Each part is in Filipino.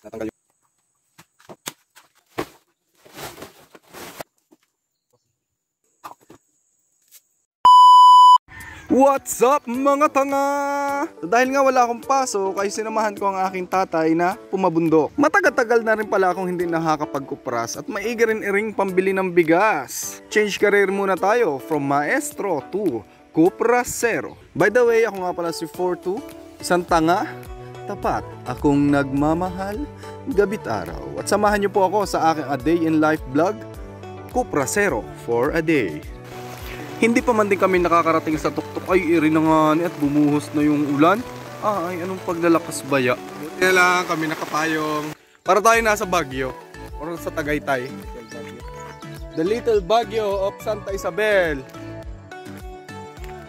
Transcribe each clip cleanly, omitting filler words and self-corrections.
Natanggal yung... What's up mga tanga? Dahil nga wala akong pasok ay sinamahan ko ang aking tatay na pumabundok. Matagal-tagal na rin pala akong hindi nakakapagkupras at maigi rin iring pambili ng bigas. Change career muna tayo from maestro to kuprasero. By the way, ako nga pala si 42, isang tanga, tapat, akong nagmamahal, gabit araw. At samahan niyo po ako sa aking A Day in Life vlog, Kuprasero for a Day. Hindi pa man din kami nakakarating sa tuktok ay iri na nga at bumuhos na yung ulan. Ay, anong paglalakas baya? Buti na lang kami nakapayong. Para tayo nasa Baguio or sa Tagaytay. The little Baguio of Santa Isabel.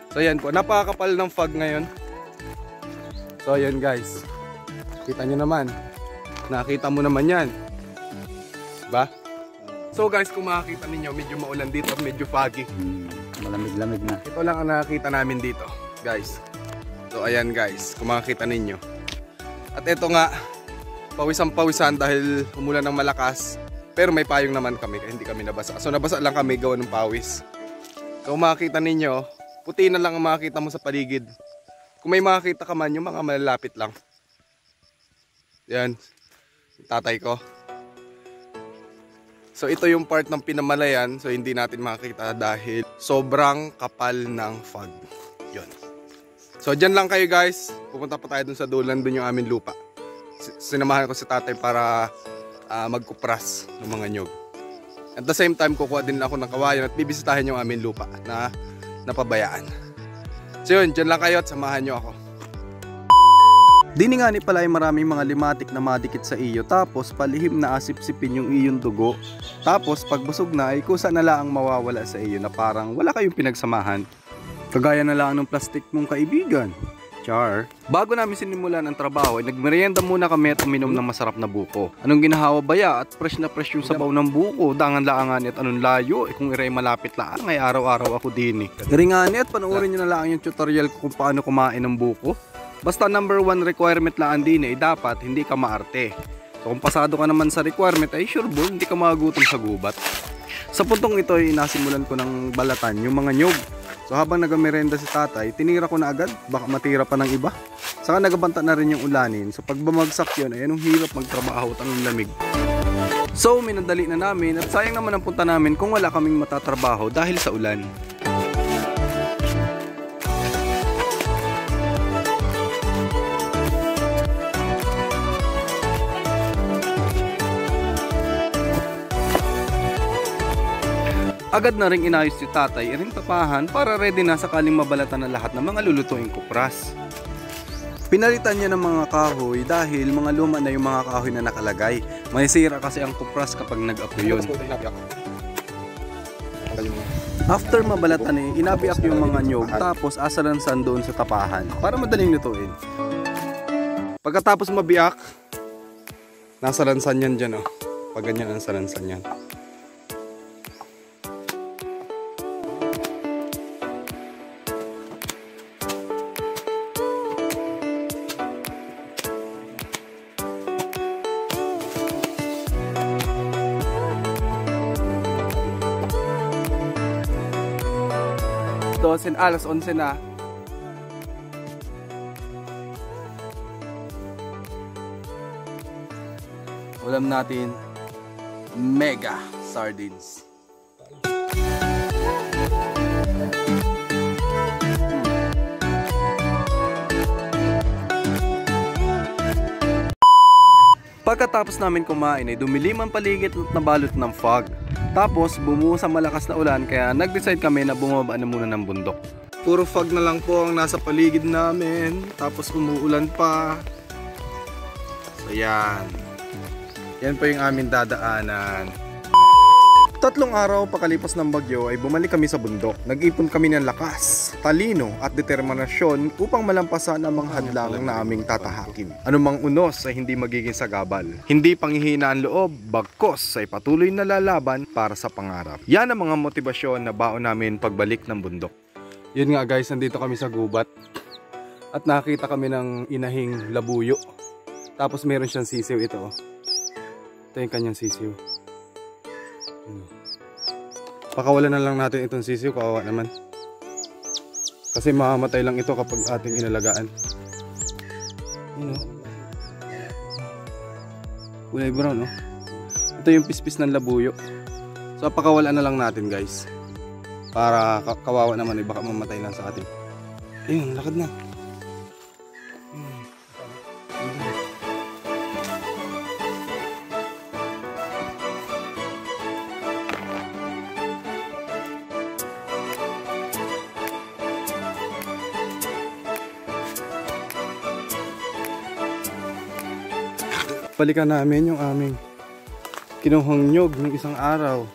So yan po, napakakapal ng fog ngayon. So yan guys, kita nyo naman. Nakita mo naman yan, ba? So guys, kung makakita ninyo, medyo maulan dito, medyo foggy. Malamig-lamig na. Ito lang ang nakakita namin dito, guys. So ayan guys, kung makakita ninyo. At ito nga, pawisan-pawisan dahil umulan ng malakas. Pero may payong naman kami, kaya hindi kami nabasa. So nabasa lang kami gawa ng pawis. So kung makakita ninyo, puti na lang ang makakita mo sa paligid. Kung may makakita ka man, yung mga malalapit lang. Yan, tatay ko. So ito yung part ng Pinamalayan, so hindi natin makikita dahil sobrang kapal ng fog. Yun. So dyan lang kayo guys, pupunta pa tayo dun sa dulan, dun yung aming lupa. Sinamahan ko si tatay para magkupras ng mga nyog. At the same time, kukuha din ako ng kawayan at bibisitahin yung aming lupa na napabayaan. So yun, dyan lang kayo at samahan nyo ako. Dini nga ni pala ay maraming mga limatik na madikit sa iyo, tapos palihim na asip-sipin yung iyong dugo. Tapos pagbusog na ay kusa na lang mawawala sa iyo na parang wala kayong pinagsamahan. Kagaya na lang ng plastic mong kaibigan. Char. Bago namin sinimulan ang trabaho ay nagmerienda muna kami at uminom ng masarap na buko. Anong ginahawa baya at fresh na fresh yung sabaw ng buko. Dangan-laangan at anong layo kung iray malapit lang ay araw-araw ako din eh. Iringani at panoorin nyo na lang yung tutorial ko kung paano kumain ng buko. Basta number 1 requirement lang din eh, dapat hindi ka maarte. So kung pasado ka naman sa requirement ay sure bro, hindi ka magutom sa gubat. Sa puntong ito ay inasimulan ko ng balatan yung mga nyog. So habang nagamerenda si tatay, tinira ko na agad, baka matira pa ng iba. Saka nagabanta na rin yung ulanin. So pag bumagsak yun ay anong hirap magtrabaho at anong lamig. So minadali na namin at sayang naman ang punta namin kung wala kaming matatrabaho dahil sa ulan. Agad na rin inayos si tatay iring tapahan para ready na sakaling mabalatan na lahat ng mga lulutuing kupras. Pinalitan niya ng mga kahoy dahil mga luma na yung mga kahoy na nakalagay. May sira kasi ang kupras kapag nag-apoy yun. After mabalatan eh, inabiak yung mga nyog tapos asalansan doon sa tapahan para madaling lutuin. Pagkatapos mabiak, nasalansan yan dyan oh. Pag ganyan ang salansan yan. Alas 11 na. Ulam natin mega sardines. Pagkatapos namin kumain ay dumilim ang paligid at nabalot ng fog. Tapos bumuhos ang malakas na ulan kaya nag-decide kami na bumaba na muna ng bundok. Puro fog na lang po ang nasa paligid namin. Tapos umuulan pa. So yan. Yan po yung aming dadaanan. 3 araw pakalipas ng bagyo ay bumalik kami sa bundok. Nag-ipon kami ng lakas, talino at determinasyon upang malampasan ang mga hadlang na aming tatahakin. Anumang unos ay hindi magiging sagabal. Hindi panghihina ang loob, bagkos ay patuloy na lalaban para sa pangarap. Yan ang mga motibasyon na baon namin pagbalik ng bundok. Yun nga guys, nandito kami sa gubat at nakita kami ng inahing labuyo. Tapos meron siyang sisiw ito. Oh. Ito yung kanyang sisiw. Pakawalan na lang natin itong sisiw, kawawa naman. Kasi mamamatay lang ito kapag ating inalagaan. Yun, oh. Kulay brown, no? Ito yung pispis ng labuyo. So pakawalan na lang natin, guys. Para kawawa naman, baka mamatay lang sa atin. Ayun, lakad na. Balikan namin yung aming kinuhang nyog ng isang araw.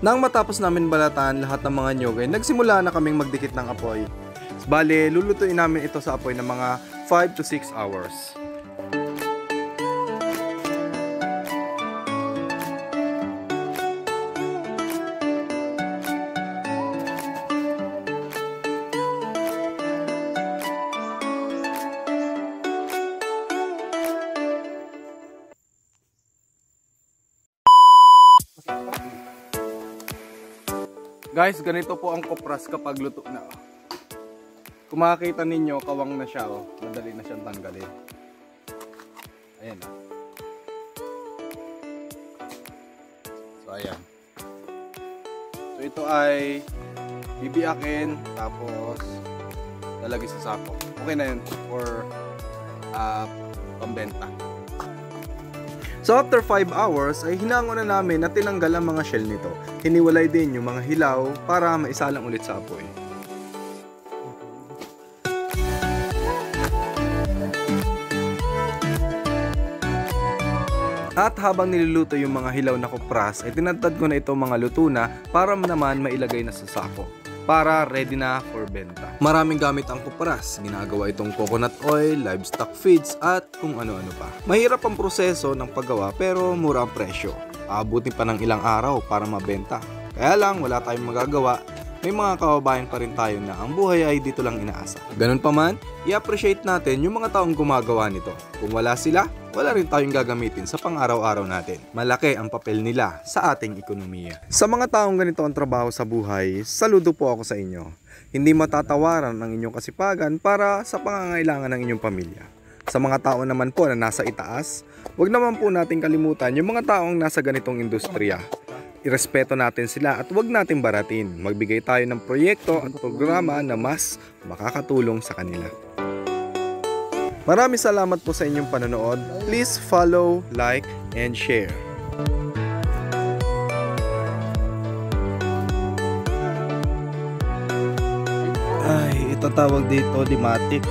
Nang matapos namin balatan lahat ng mga nyog ay nagsimula na kaming magdikit ng apoy. Bale, lulutuin namin ito sa apoy ng mga 5 to 6 hours. Guys, ganito po ang kopras kapag luto na. Kung makikita ninyo, kawang na siya. Oh. Madali na siyang tanggalin. Ayan. So, ayan. So, ito ay bibiyakin, tapos lalagay sa sako. Okay na yun for pambenta. So after 5 hours ay hinango na namin na tinanggal ang mga shell nito. Hiniwalay din yung mga hilaw para maisalang ulit sa apoy. At habang niluluto yung mga hilaw na kopras ay tinadtad ko na itong mga luto na para naman mailagay na sa sako. Para ready na for benta. Maraming gamit ang kopras. Ginagawa itong coconut oil, livestock feeds at kung ano-ano pa. Mahirap ang proseso ng paggawa pero mura ang presyo. Aabutin pa ng ilang araw para mabenta. Kaya lang wala tayong magagawa. May mga kababayan pa rin tayo na ang buhay ay dito lang inaasa. Ganun pa man, i-appreciate natin yung mga taong gumagawa nito. Kung wala sila, wala rin tayong gagamitin sa pang-araw-araw natin. Malaki ang papel nila sa ating ekonomiya. Sa mga taong ganito ang trabaho sa buhay, saludo po ako sa inyo. Hindi matatawaran ang inyong kasipagan para sa pangangailangan ng inyong pamilya. Sa mga tao naman po na nasa itaas, wag naman po natin kalimutan yung mga taong nasa ganitong industriya. Irespeto natin sila at huwag natin baratin. Magbigay tayo ng proyekto at programa na mas makakatulong sa kanila. Maraming salamat po sa inyong panonood. Please follow, like, and share. Ay, ito tawag dito limatic.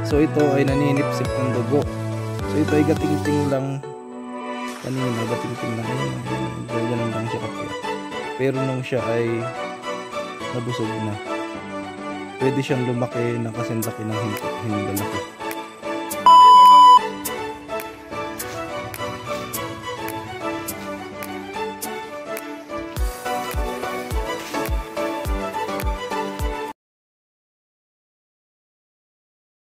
So ito ay naninipsip ng dugo. So ito ay gating-ting lang. Kanina, gating-ting lang. Ganun lang siya kapit. Pero nung siya ay nabusog na, pwede siyang lumaki na kasing laki ng hindi lalaki.